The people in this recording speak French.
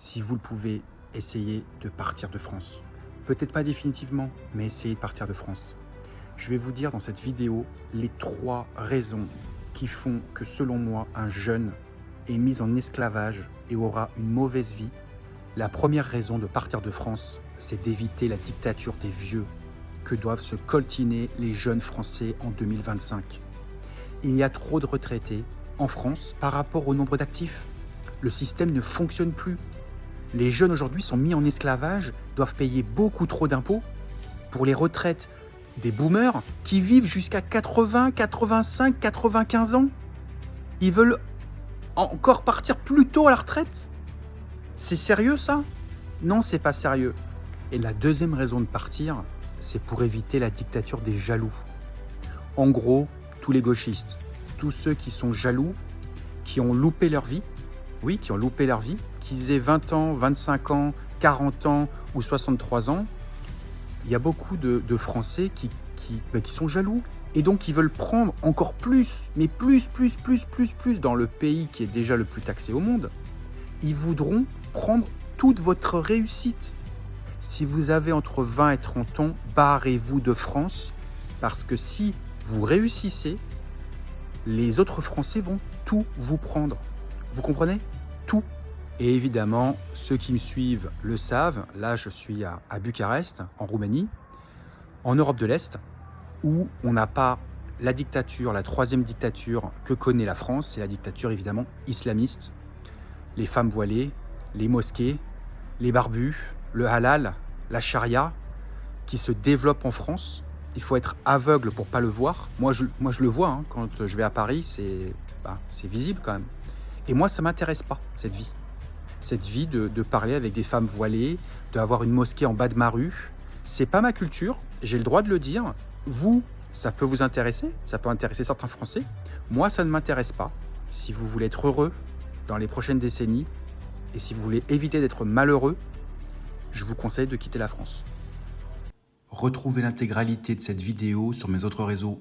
Si vous le pouvez, essayez de partir de France. Peut-être pas définitivement, mais essayez de partir de France. Je vais vous dire dans cette vidéo les 3 raisons qui font que, selon moi, un jeune est mis en esclavage et aura une mauvaise vie. La première raison de partir de France, c'est d'éviter la dictature des vieux que doivent se coltiner les jeunes Français en 2025. Il y a trop de retraités en France par rapport au nombre d'actifs. Le système ne fonctionne plus. Les jeunes aujourd'hui sont mis en esclavage, doivent payer beaucoup trop d'impôts pour les retraites des boomers qui vivent jusqu'à 80, 85, 95 ans. Ils veulent encore partir plus tôt à la retraite. C'est sérieux ça? Non, c'est pas sérieux. Et la deuxième raison de partir, c'est pour éviter la dictature des jaloux. En gros, tous les gauchistes, tous ceux qui sont jaloux, qui ont loupé leur vie, oui, qui ont loupé leur vie, qu'ils aient 20 ans, 25 ans, 40 ans ou 63 ans, il y a beaucoup de Français qui sont jaloux et donc ils veulent prendre encore plus, mais plus dans le pays qui est déjà le plus taxé au monde. Ils voudront prendre toute votre réussite. Si vous avez entre 20 et 30 ans, barrez-vous de France parce que si vous réussissez, les autres Français vont tout vous prendre. Vous comprenez? Tout. Et évidemment, ceux qui me suivent le savent, là je suis à Bucarest, en Roumanie, en Europe de l'Est, où on n'a pas la dictature, la troisième dictature que connaît la France, c'est la dictature évidemment islamiste. Les femmes voilées, les mosquées, les barbus, le halal, la charia, qui se développent en France. Il faut être aveugle pour ne pas le voir. Moi je le vois, hein, quand je vais à Paris, c'est visible quand même. Et moi, ça ne m'intéresse pas, cette vie. Cette vie de parler avec des femmes voilées, d'avoir une mosquée en bas de ma rue. C'est pas ma culture, j'ai le droit de le dire. Vous, ça peut vous intéresser, ça peut intéresser certains Français. Moi, ça ne m'intéresse pas. Si vous voulez être heureux dans les prochaines décennies, et si vous voulez éviter d'être malheureux, je vous conseille de quitter la France. Retrouvez l'intégralité de cette vidéo sur mes autres réseaux